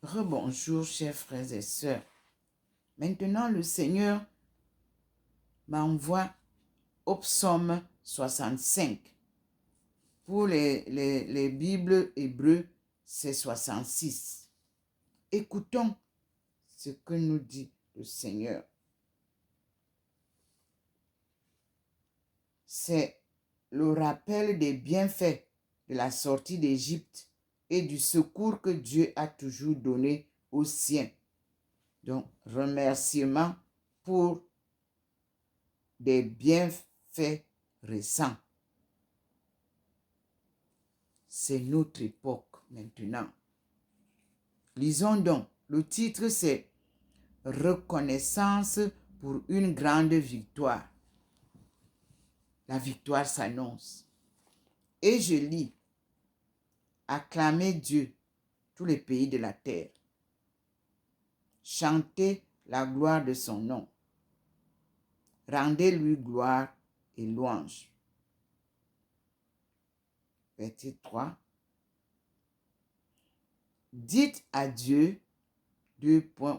Rebonjour, chers frères et sœurs. Maintenant, le Seigneur m'envoie au psaume 65. Pour les Bibles hébreux, c'est 66. Écoutons ce que nous dit le Seigneur. C'est le rappel des bienfaits de la sortie d'Égypte et du secours que Dieu a toujours donné aux siens. Donc, remerciement pour des bienfaits récents. C'est notre époque maintenant. Lisons donc. Le titre, c'est Reconnaissance pour une grande victoire. La victoire s'annonce. Et je lis, acclamez Dieu, tous les pays de la terre. Chantez la gloire de son nom. Rendez-lui gloire et louange. Verset 3. Dites à Dieu,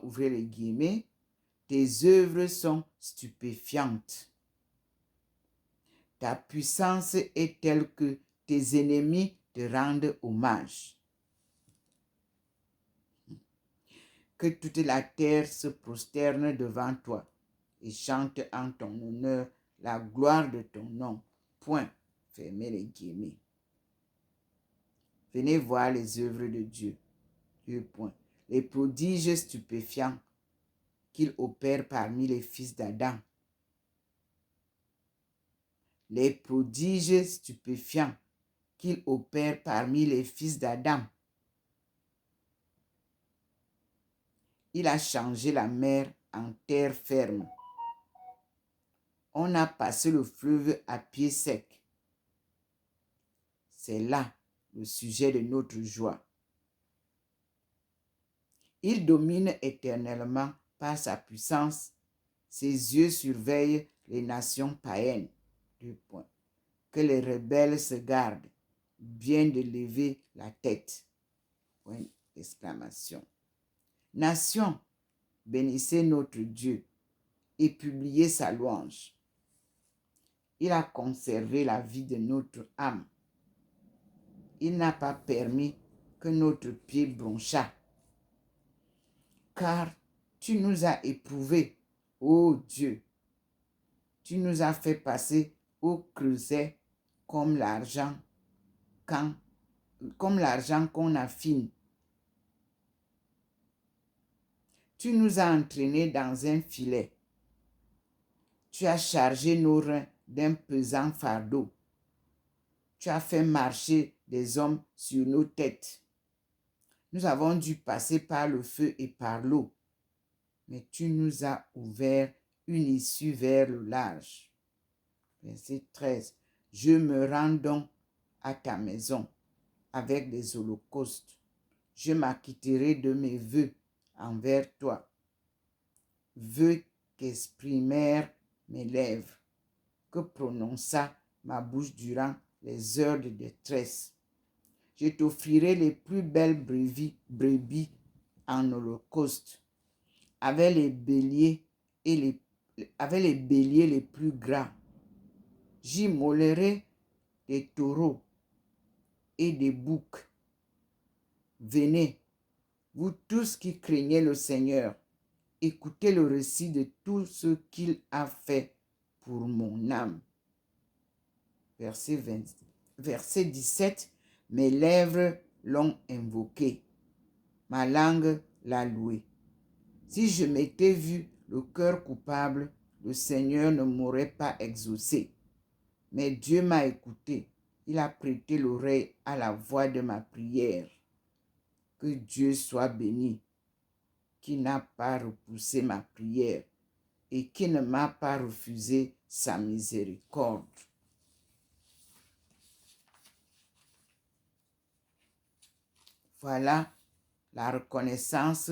ouvrez les guillemets, tes œuvres sont stupéfiantes. Ta puissance est telle que tes ennemis te rendent hommage. Que toute la terre se prosterne devant toi et chante en ton honneur la gloire de ton nom. Point. Fermez les guillemets. Venez voir les œuvres de Dieu. Point. Les prodiges stupéfiants qu'il opère parmi les fils d'Adam. Les prodiges stupéfiants qu'il opère parmi les fils d'Adam. Il a changé la mer en terre ferme. On a passé le fleuve à pied sec. C'est là le sujet de notre joie. Il domine éternellement par sa puissance. Ses yeux surveillent les nations païennes. Que les rebelles se gardent bien de lever la tête. Point d'exclamation. Nation, bénissez notre Dieu et publiez sa louange. Il a conservé la vie de notre âme. Il n'a pas permis que notre pied bronchât. Car tu nous as éprouvés, ô Dieu. Tu nous as fait passer au creuset comme l'argent qu'on affine. Tu nous as entraînés dans un filet. Tu as chargé nos reins d'un pesant fardeau. Tu as fait marcher des hommes sur nos têtes. Nous avons dû passer par le feu et par l'eau, mais tu nous as ouvert une issue vers le large. Verset 13. Je me rends donc à ta maison avec des holocaustes. Je m'acquitterai de mes vœux envers toi. Vœux qu'exprimèrent mes lèvres, que prononça ma bouche durant les heures de détresse. Je t'offrirai les plus belles brebis en holocauste, avec les béliers les plus gras. J'immolerai des taureaux et des boucs. Venez, vous tous qui craignez le Seigneur, écoutez le récit de tout ce qu'il a fait pour mon âme. Verset 17. Mes lèvres l'ont invoqué, ma langue l'a loué. Si je m'étais vu le cœur coupable, le Seigneur ne m'aurait pas exaucé. Mais Dieu m'a écouté, il a prêté l'oreille à la voix de ma prière. Que Dieu soit béni, qui n'a pas repoussé ma prière et qui ne m'a pas refusé sa miséricorde. Voilà la reconnaissance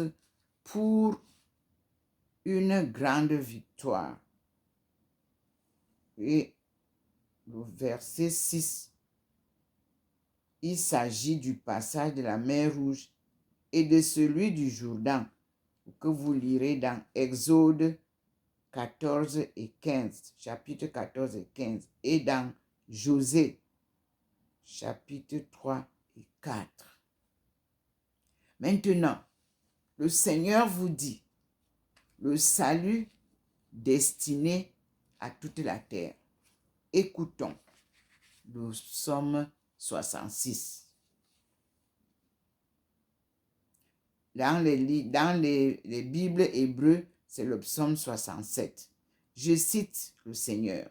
pour une grande victoire. Et le verset 6, il s'agit du passage de la mer Rouge et de celui du Jourdain, que vous lirez dans Exode 14 et 15, chapitre 14 et 15, et dans Josée, chapitre 3 et 4. Maintenant, le Seigneur vous dit, le salut destiné à toute la terre. Écoutons le psaume 66. Dans les Bibles hébreux, c'est le psaume 67. Je cite le Seigneur.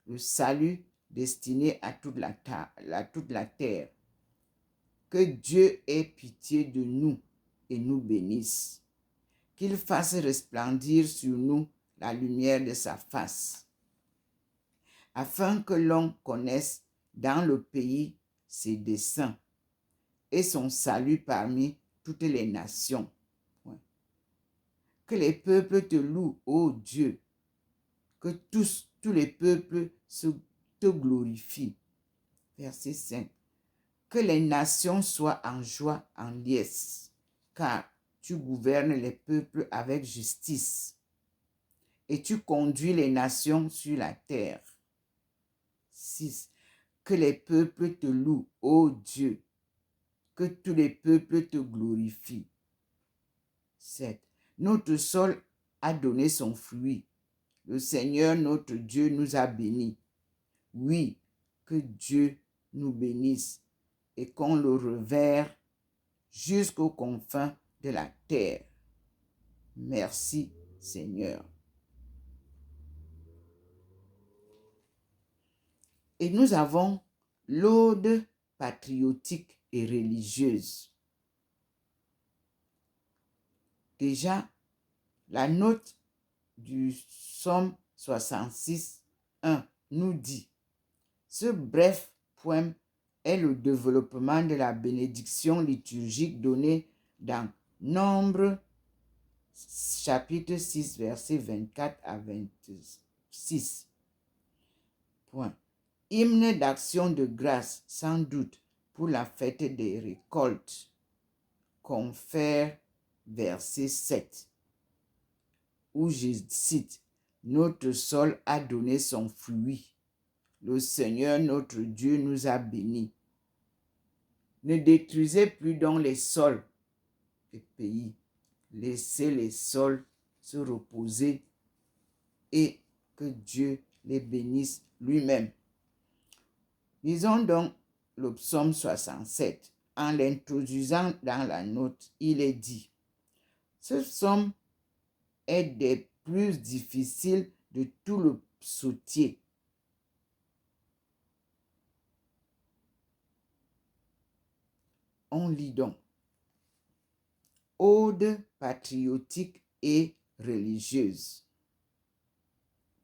Le salut destiné à toute la terre. Que Dieu ait pitié de nous et nous bénisse. Qu'il fasse resplendir sur nous la lumière de sa face, afin que l'on connaisse dans le pays ses desseins et son salut parmi toutes les nations. Que les peuples te louent, ô Dieu, que tous les peuples te glorifient. Verset 5. Que les nations soient en joie, en liesse, car tu gouvernes les peuples avec justice et tu conduis les nations sur la terre. 6. Que les peuples te louent, ô Dieu, que tous les peuples te glorifient. 7. Notre sol a donné son fruit. Le Seigneur notre Dieu nous a bénis. Oui, que Dieu nous bénisse et qu'on le révère jusqu'aux confins de la terre. Merci, Seigneur. Et nous avons l'ode patriotique et religieuse. Déjà, la note du psaume 66, 1 nous dit: ce bref poème est le développement de la bénédiction liturgique donnée dans Nombre chapitre 6, versets 24 à 26. Point. Hymne d'action de grâce, sans doute, pour la fête des récoltes. Confère verset 7, où je cite: notre sol a donné son fruit. Le Seigneur notre Dieu nous a bénis. Ne détruisez plus donc les sols des pays. Laissez les sols se reposer et que Dieu les bénisse lui-même. Lisons donc le psaume 67. En l'introduisant dans la note, il est dit: ce psaume est des plus difficiles de tout le psautier. On lit donc: ode patriotique et religieuse.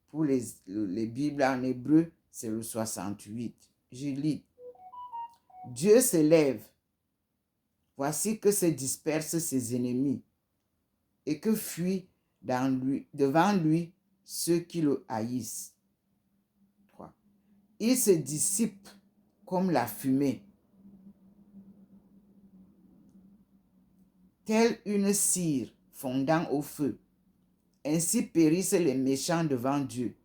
Pour les Bibles en hébreu, c'est le 68. Je lis: Dieu se lève, voici que se dispersent ses ennemis et que fuient devant lui ceux qui le haïssent. 3. Il se dissipe comme la fumée, telle une cire fondant au feu. Ainsi périssent les méchants devant Dieu,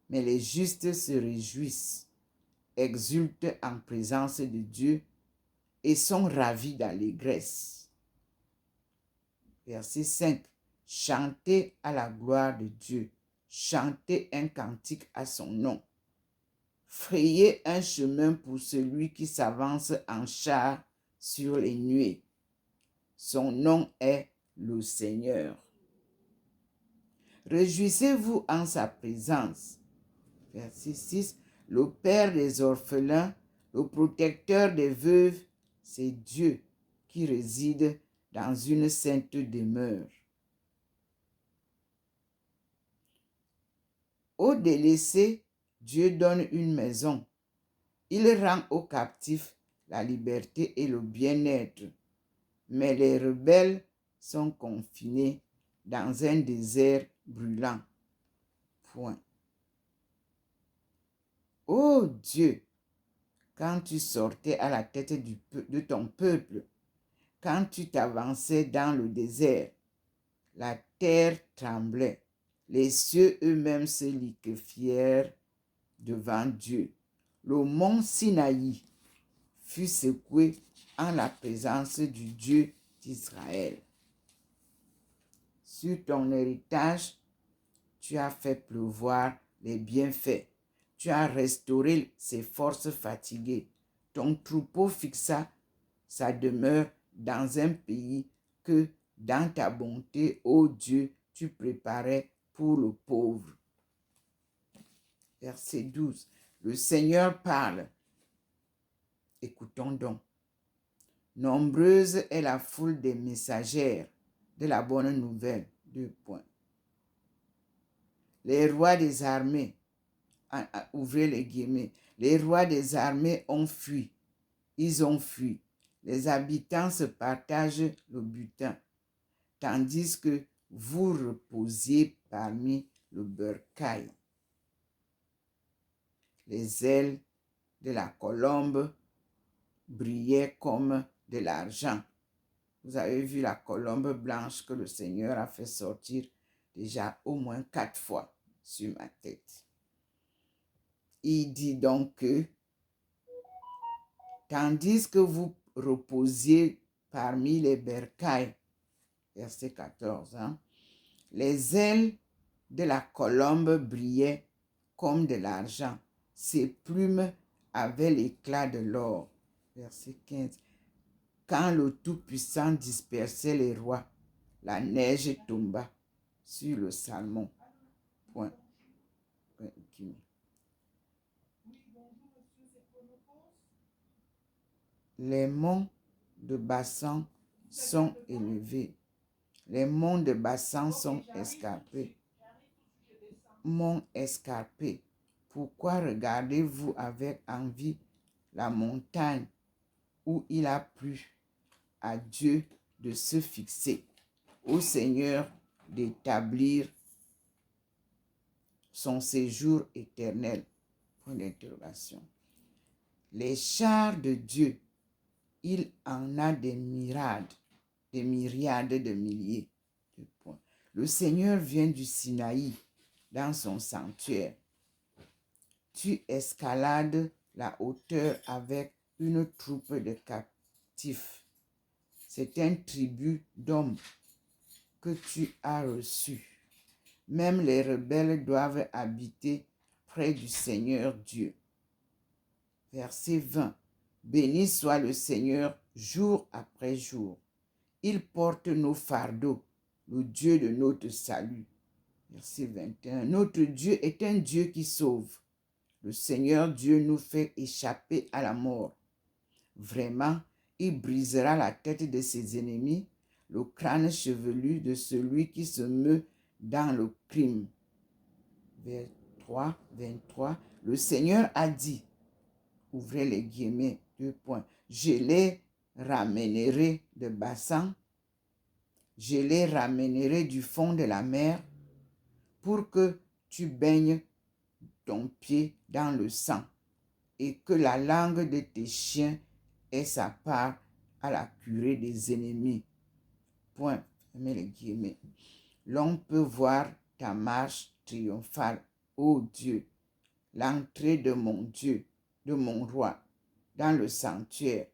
mais les justes se réjouissent, exultent en présence de Dieu et sont ravis d'allégresse. Verset 5. Chantez à la gloire de Dieu, chantez un cantique à son nom. Frayez un chemin pour celui qui s'avance en char sur les nuées. Son nom est le Seigneur. Réjouissez-vous en sa présence. Verset 6. Le Père des orphelins, le protecteur des veuves, c'est Dieu qui réside dans une sainte demeure. Aux délaissés, Dieu donne une maison. Il rend aux captifs la liberté et le bien-être. Mais les rebelles sont confinés dans un désert brûlant. Point. Ô Dieu, quand tu sortais à la tête de ton peuple, Quand tu t'avançais dans le désert, la terre tremblait. Les cieux eux-mêmes se liquéfièrent devant Dieu. Le mont Sinaï fut secoué en la présence du Dieu d'Israël. Sur ton héritage, tu as fait pleuvoir les bienfaits. Tu as restauré ses forces fatiguées. Ton troupeau fixa sa demeure dans un pays que, dans ta bonté, ô Dieu, tu préparais pour le pauvre. Verset 12. Le Seigneur parle. Écoutons donc. Nombreuse est la foule des messagères de la bonne nouvelle. 2 points. Les rois des armées, ouvrez les guillemets, les rois des armées ont fui. Ils ont fui. Les habitants se partagent le butin, tandis que vous reposiez parmi le bercail. Les ailes de la colombe brillaient comme de l'argent. Vous avez vu la colombe blanche que le Seigneur a fait sortir déjà au moins 4 fois sur ma tête. Il dit donc que, tandis que vous reposiez parmi les bercails, verset 14, les ailes de la colombe brillaient comme de l'argent. Ses plumes avaient l'éclat de l'or. Verset 15. Quand le Tout-Puissant dispersait les rois, la neige tomba sur le Salmon. Point. Les monts de Bassan sont élevés. Les monts de Bassan sont escarpés. Monts escarpés. Pourquoi regardez-vous avec envie la montagne où il a plu à Dieu de se fixer, au Seigneur d'établir son séjour éternel? Point d'interrogation. Les chars de Dieu, il en a des myriades de milliers. Le Seigneur vient du Sinaï dans son sanctuaire. Tu escalades la hauteur avec une troupe de captifs. C'est un tribut d'hommes que tu as reçu. Même les rebelles doivent habiter près du Seigneur Dieu. Verset 20. Béni soit le Seigneur jour après jour. Il porte nos fardeaux, le Dieu de notre salut. Verset 21. Notre Dieu est un Dieu qui sauve. Le Seigneur Dieu nous fait échapper à la mort. Vraiment, il brisera la tête de ses ennemis, le crâne chevelu de celui qui se meut dans le crime. Vers 3, 23. Le Seigneur a dit, ouvrez les guillemets, 2 points, je les ramènerai de Bassan, je les ramènerai du fond de la mer, pour que tu baignes ton pied dans le sang, et que la langue de tes chiens ait sa part à la curée des ennemis. Point, fermez les guillemets. L'on peut voir ta marche triomphale, ô Dieu, l'entrée de mon Dieu, de mon roi, dans le sanctuaire.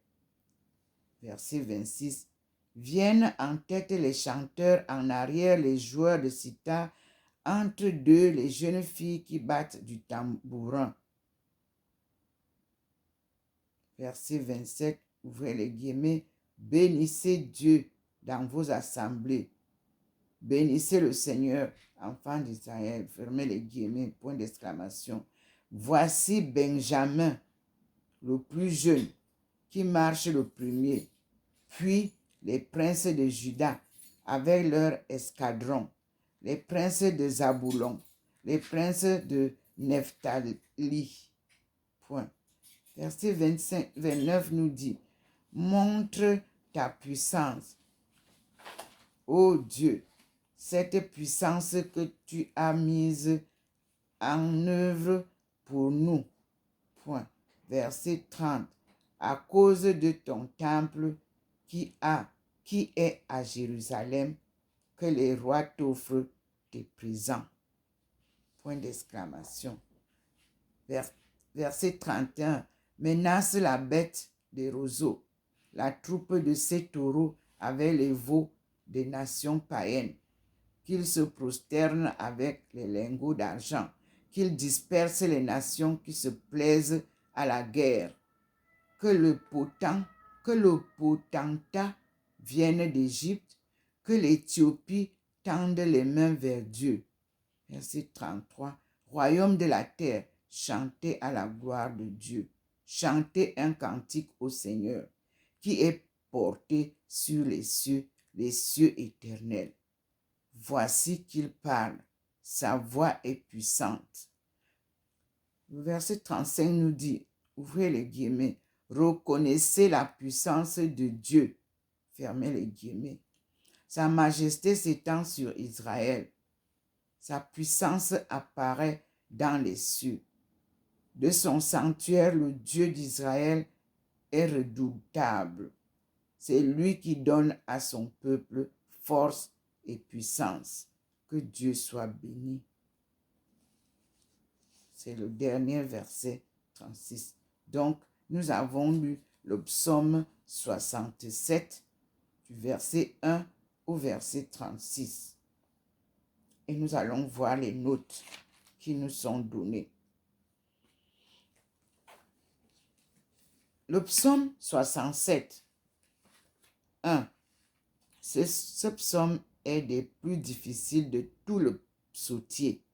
Verset 26. Viennent en tête les chanteurs, en arrière les joueurs de sitar, entre deux les jeunes filles qui battent du tambourin. Verset 27, ouvrez les guillemets, bénissez Dieu dans vos assemblées. Bénissez le Seigneur, enfants d'Israël. Fermez les guillemets, point d'exclamation. Voici Benjamin, le plus jeune, qui marche le premier. Puis les princes de Juda avec leur escadron. Les princes de Zaboulon. Les princes de Nephtali. Point. Verset 29 nous dit, montre ta puissance, ô Dieu, cette puissance que tu as mise en œuvre pour nous. Point. Verset 30. À cause de ton temple qui a qui est à Jérusalem, que les rois t'offrent des présents. Point d'exclamation. Verset 31. Menace la bête des roseaux, la troupe de ses taureaux avec les veaux des nations païennes, qu'ils se prosternent avec les lingots d'argent, qu'ils dispersent les nations qui se plaisent à la guerre, que le potentat vienne d'Égypte, que l'Éthiopie tende les mains vers Dieu. Verset 33. Royaume de la terre, chantez à la gloire de Dieu. Chantez un cantique au Seigneur, qui est porté sur les cieux éternels. Voici qu'il parle, sa voix est puissante. Le verset 35 nous dit, ouvrez les guillemets, reconnaissez la puissance de Dieu, fermez les guillemets. Sa majesté s'étend sur Israël. Sa puissance apparaît dans les cieux. De son sanctuaire, le Dieu d'Israël est redoutable. C'est lui qui donne à son peuple force et puissance. Que Dieu soit béni. C'est le dernier verset 36. Donc, nous avons lu le psaume 67, du verset 1 au verset 36. Et nous allons voir les notes qui nous sont données. Le psaume 67, 1. Ce psaume est des plus difficiles de tout le psautier.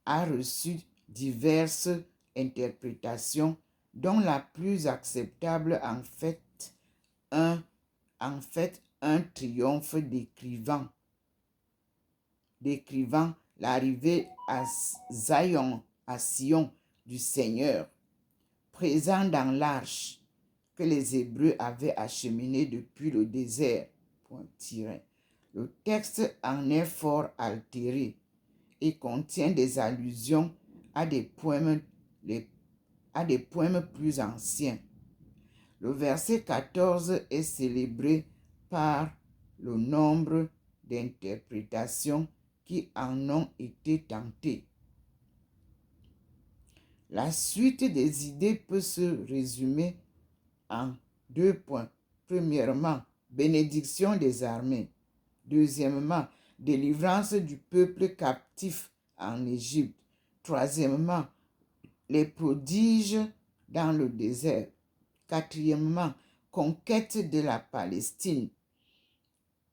A reçu diverses interprétations, dont la plus acceptable en fait un triomphe décrivant l'arrivée à Sion du Seigneur, présent dans l'arche que les Hébreux avaient acheminée depuis le désert. Le texte en est fort altéré et contient des allusions à des poèmes plus anciens. Le verset 14 est célébré par le nombre d'interprétations qui en ont été tentées. La suite des idées peut se résumer en 2 points. Premièrement, bénédiction des armées. Deuxièmement, délivrance du peuple captif en Égypte. Troisièmement, les prodiges dans le désert. Quatrièmement, conquête de la Palestine.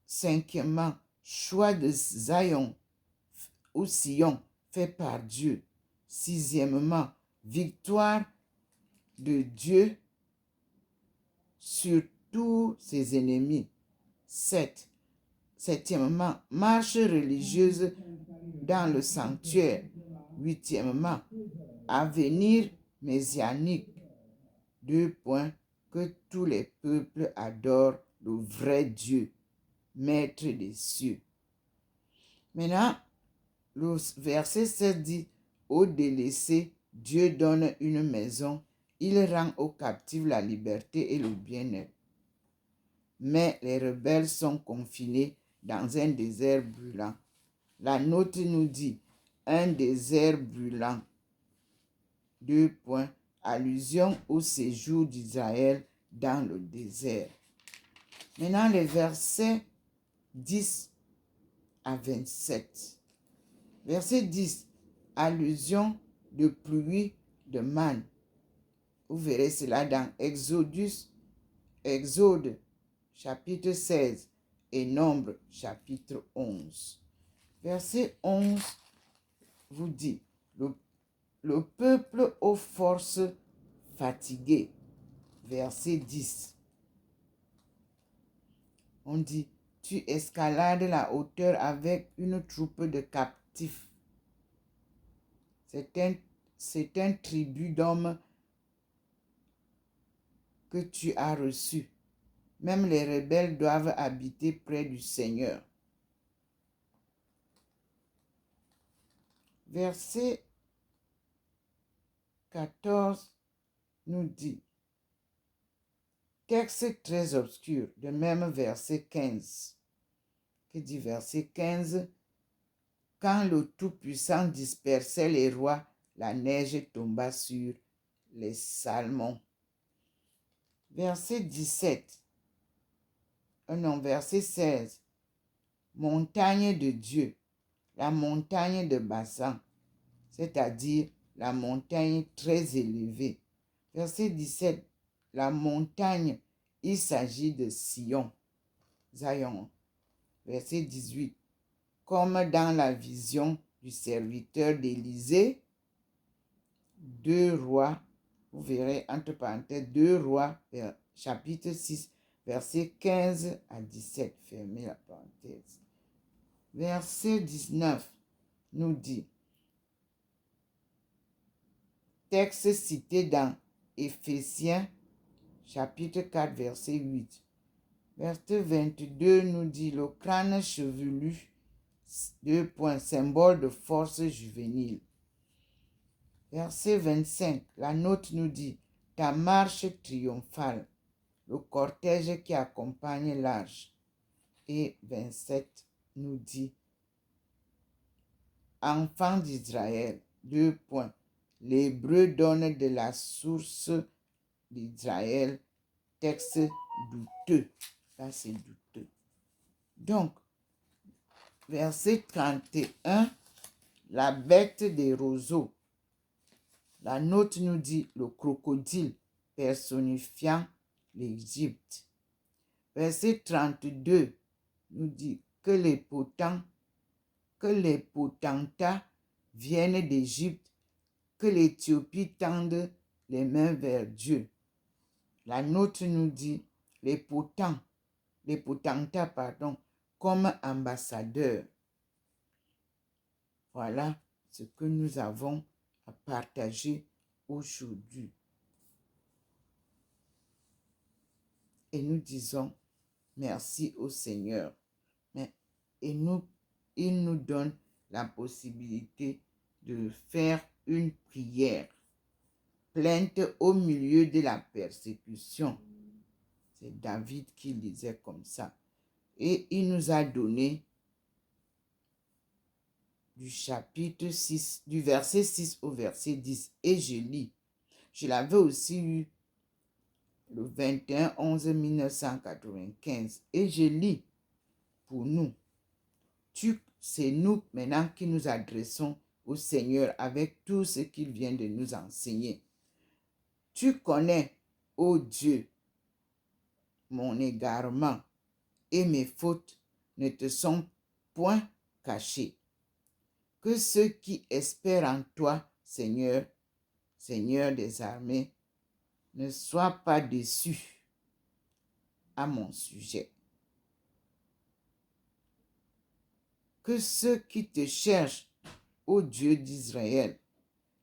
Cinquièmement, choix de Sion fait par Dieu. Sixièmement, victoire de Dieu sur tous ses ennemis. Septièmement, marche religieuse dans le sanctuaire. Huitièmement, avenir messianique. 2 points, que tous les peuples adorent le vrai Dieu, maître des cieux. Maintenant, le verset 7 dit, aux délaissés, Dieu donne une maison, il rend aux captifs la liberté et le bien-être. Mais les rebelles sont confinés dans un désert brûlant. La note nous dit, un désert brûlant. 2 points, allusion au séjour d'Israël dans le désert. Maintenant, les versets 10 à 27. Verset 10, allusion de pluie de manne. Vous verrez cela dans Exode chapitre 16 et Nombre chapitre 11. Verset 11 vous dit, le peuple aux forces fatiguées. Verset 10. On dit, tu escalades la hauteur avec une troupe de captifs. C'est un tribut d'hommes que tu as reçu. Même les rebelles doivent habiter près du Seigneur. Verset 14 nous dit, Texte très obscur, de même verset 15. Que dit verset 15? Quand le Tout-Puissant dispersait les rois, la neige tomba sur les Salmons. Verset 17. Non, verset 16. Montagne de Dieu, la montagne de Bassan, c'est-à-dire la montagne très élevée. Verset 17. La montagne, il s'agit de Sion, Zion. Verset 18. Comme dans la vision du serviteur d'Élysée, 2 Rois, vous verrez entre parenthèses, 2 Rois, chapitre 6, verset 15 à 17, fermez la parenthèse. Verset 19 nous dit, texte cité dans Éphésiens, chapitre 4, verset 8. Verset 22 nous dit, le crâne chevelu, 2 points, symbole de force juvénile. Verset 25, la note nous dit, ta marche triomphale, le cortège qui accompagne l'arche. Et 27 nous dit, enfants d'Israël, 2 points, l'hébreu donne de la source d'Israël, texte douteux. Là, c'est douteux. Donc, verset 31, la bête des roseaux. La note nous dit le crocodile personnifiant l'Égypte. Verset 32 nous dit que les potentats viennent d'Égypte, que l'Éthiopie tende les mains vers Dieu. La note nous dit les potentats, comme ambassadeurs. Voilà ce que nous avons à partager aujourd'hui. Et nous disons merci au Seigneur. Il nous donne la possibilité de faire une prière, plainte au milieu de la persécution. C'est David qui disait comme ça. Et il nous a donné du chapitre 6, du verset 6 au verset 10. Et je lis. Je l'avais aussi eu le 21/11/1995. Et je lis pour nous. C'est nous maintenant qui nous adressons au Seigneur avec tout ce qu'il vient de nous enseigner. Tu connais, ô Dieu, mon égarement et mes fautes ne te sont point cachées. Que ceux qui espèrent en toi, Seigneur, Seigneur des armées, ne soient pas déçus à mon sujet. Que ceux qui te cherchent, ô Dieu d'Israël,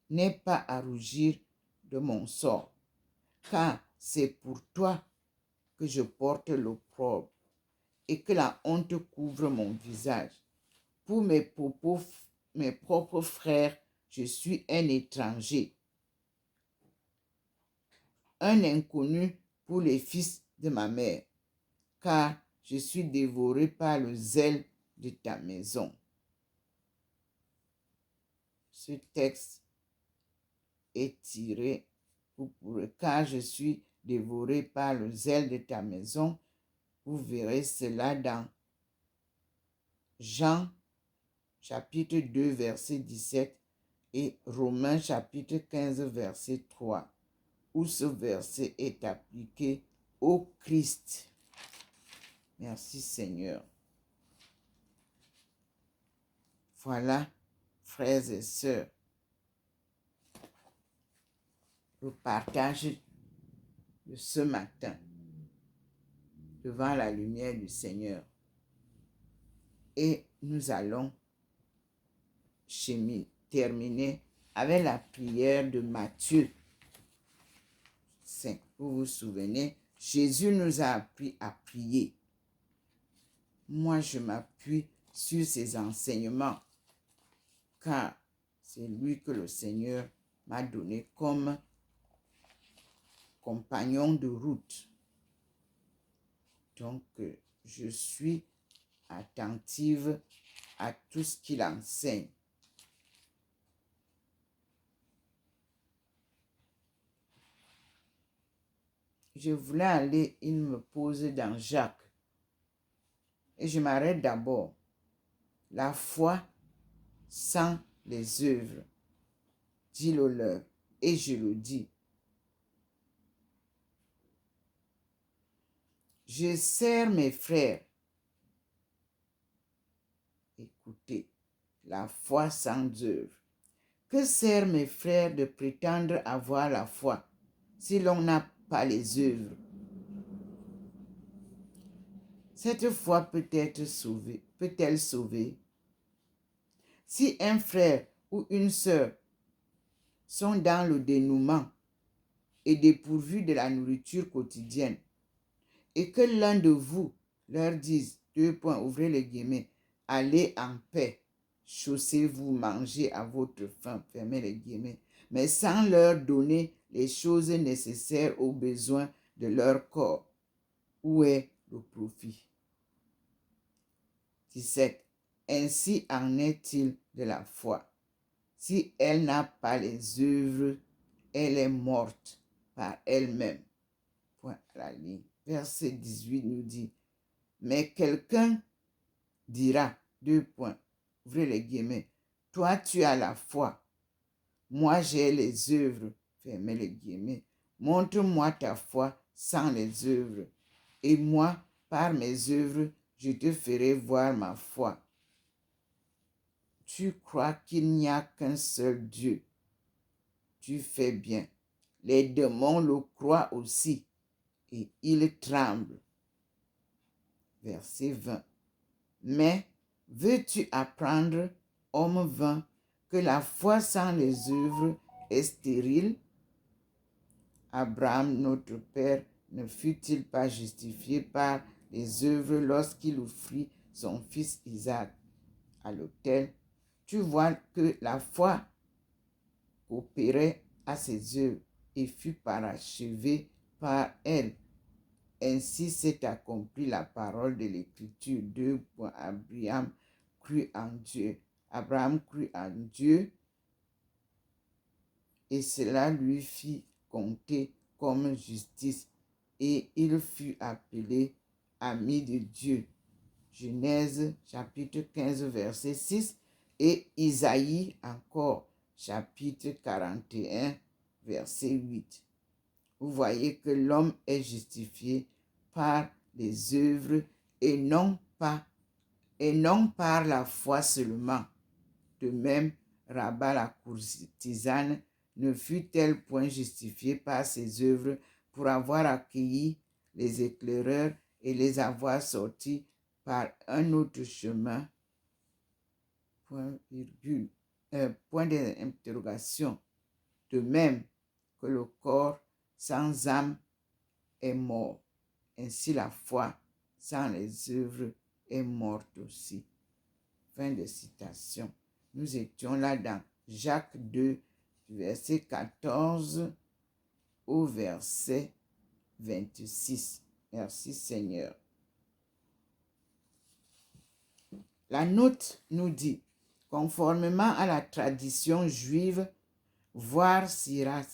n'aient pas à rougir de mon sort, car c'est pour toi que je porte l'opprobre et que la honte couvre mon visage. Pour mes propres frères, je suis un étranger, un inconnu pour les fils de ma mère, car je suis dévoré par le zèle de ta maison. Ce texte est tiré car je suis dévoré par le zèle de ta maison. Vous verrez cela dans Jean chapitre 2 verset 17 et Romains chapitre 15 verset 3, où ce verset est appliqué au Christ. Merci Seigneur. Voilà, frères et sœurs, le partage de ce matin devant la lumière du Seigneur. Et nous allons terminer avec la prière de Matthieu 5. Vous vous souvenez, Jésus nous a appris à prier. Moi, je m'appuie sur ses enseignements, car c'est lui que le Seigneur m'a donné comme compagnon de route. Donc, je suis attentive à tout ce qu'il enseigne. Je voulais aller, il me pose dans Jacques. Et je m'arrête d'abord. La foi sans les œuvres, dit le leur. Et je le dis. Je sers mes frères. Écoutez, la foi sans œuvre. Que sert mes frères de prétendre avoir la foi si l'on n'a pas les œuvres? Cette foi peut-elle sauver? Si un frère ou une sœur sont dans le dénouement et dépourvus de la nourriture quotidienne, et que l'un de vous leur dise, ouvrez les guillemets, allez en paix, chaussez-vous, mangez à votre faim, fermez les guillemets, mais sans leur donner les choses nécessaires aux besoins de leur corps, où est le profit? 17. Ainsi en est-il de la foi. Si elle n'a pas les œuvres, elle est morte par elle-même. Point à la ligne. Verset 18 nous dit, mais quelqu'un dira, ouvrez les guillemets, toi tu as la foi, moi j'ai les œuvres, fermez les guillemets, montre-moi ta foi sans les œuvres, et moi, par mes œuvres, je te ferai voir ma foi. Tu crois qu'il n'y a qu'un seul Dieu. Tu fais bien. Les démons le croient aussi, et ils tremblent. Verset 20. Mais veux-tu apprendre, homme vain, que la foi sans les œuvres est stérile? Abraham, notre père, ne fut-il pas justifié par les œuvres lorsqu'il offrit son fils Isaac à l'autel? Tu vois que la foi opérait à ses œuvres et fut parachevée par elle. Ainsi s'est accomplie la parole de l'Écriture. Abraham crut en Dieu. Abraham crut en Dieu et cela lui fit compter comme justice et il fut appelé ami de Dieu. Genèse chapitre 15 verset 6 et Isaïe encore chapitre 41 verset 8. Vous voyez que l'homme est justifié par les œuvres et non par la foi seulement. De même, Rahab la courtisane ne fut-elle point justifiée par ses œuvres pour avoir accueilli les éclaireurs et les avoir sortis par un autre chemin? Point d'interrogation. De même que le corps sans âme est mort, ainsi la foi sans les œuvres est morte aussi. Fin de citation. Nous étions là dans Jacques 2, verset 14 au verset 26. Merci Seigneur. La note nous dit, conformément à la tradition juive, voir Sirach,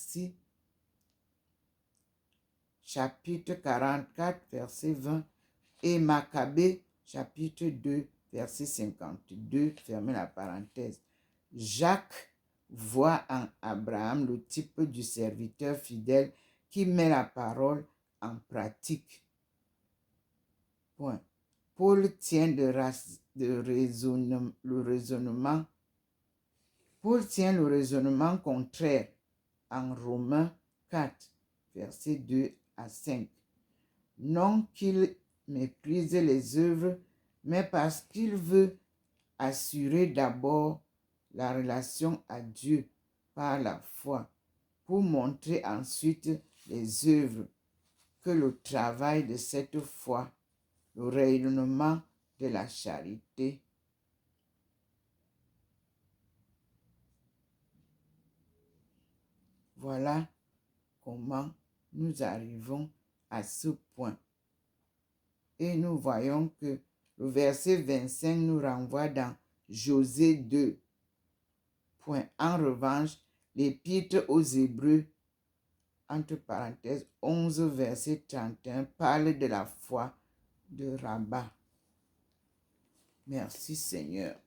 chapitre 44, verset 20, et Maccabée, chapitre 2, verset 52, fermez la parenthèse. Jacques voit en Abraham le type du serviteur fidèle qui met la parole en pratique. Point. Paul tient le raisonnement contraire en Romains 4, versets 2 à 5. Non qu'il méprise les œuvres, mais parce qu'il veut assurer d'abord la relation à Dieu par la foi, pour montrer ensuite les œuvres que le travail de cette foi, le rayonnement de la charité. Voilà comment nous arrivons à ce point. Et nous voyons que le verset 25 nous renvoie dans Josée 2. En revanche, l'épître aux Hébreux, entre parenthèses 11, verset 31, parle de la foi de Rabat. Merci Seigneur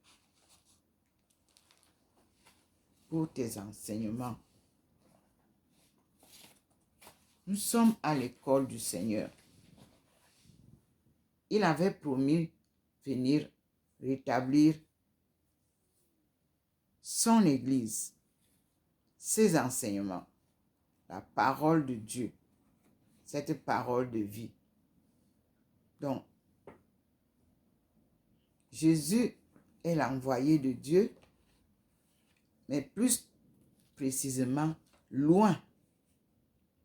pour tes enseignements. Nous sommes à l'école du Seigneur. Il avait promis venir rétablir son Église, ses enseignements, la parole de Dieu, cette parole de vie. Donc, Jésus est l'envoyé de Dieu, mais plus précisément loin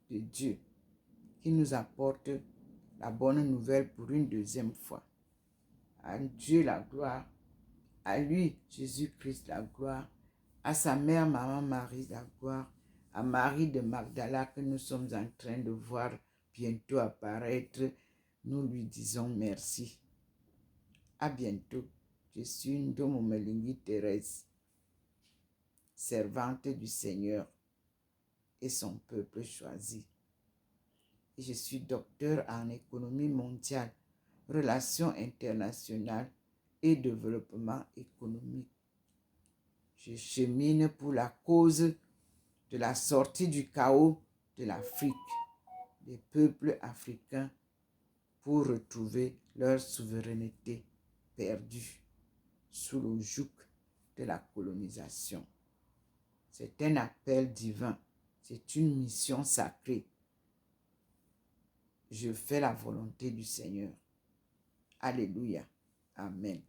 de Dieu, qui nous apporte la bonne nouvelle pour une deuxième fois. À Dieu la gloire, à lui, Jésus-Christ, la gloire, à sa mère, maman Marie, la gloire, à Marie de Magdala que nous sommes en train de voir bientôt apparaître, nous lui disons merci. À bientôt. Je suis Ndomo Melingi Thérèse, servante du Seigneur et son peuple choisi. Et je suis docteur en économie mondiale, relations internationales et développement économique. Je chemine pour la cause de la sortie du chaos de l'Afrique, des peuples africains pour retrouver leur souveraineté perdue sous le joug de la colonisation. C'est un appel divin, c'est une mission sacrée. Je fais la volonté du Seigneur. Alléluia. Amen.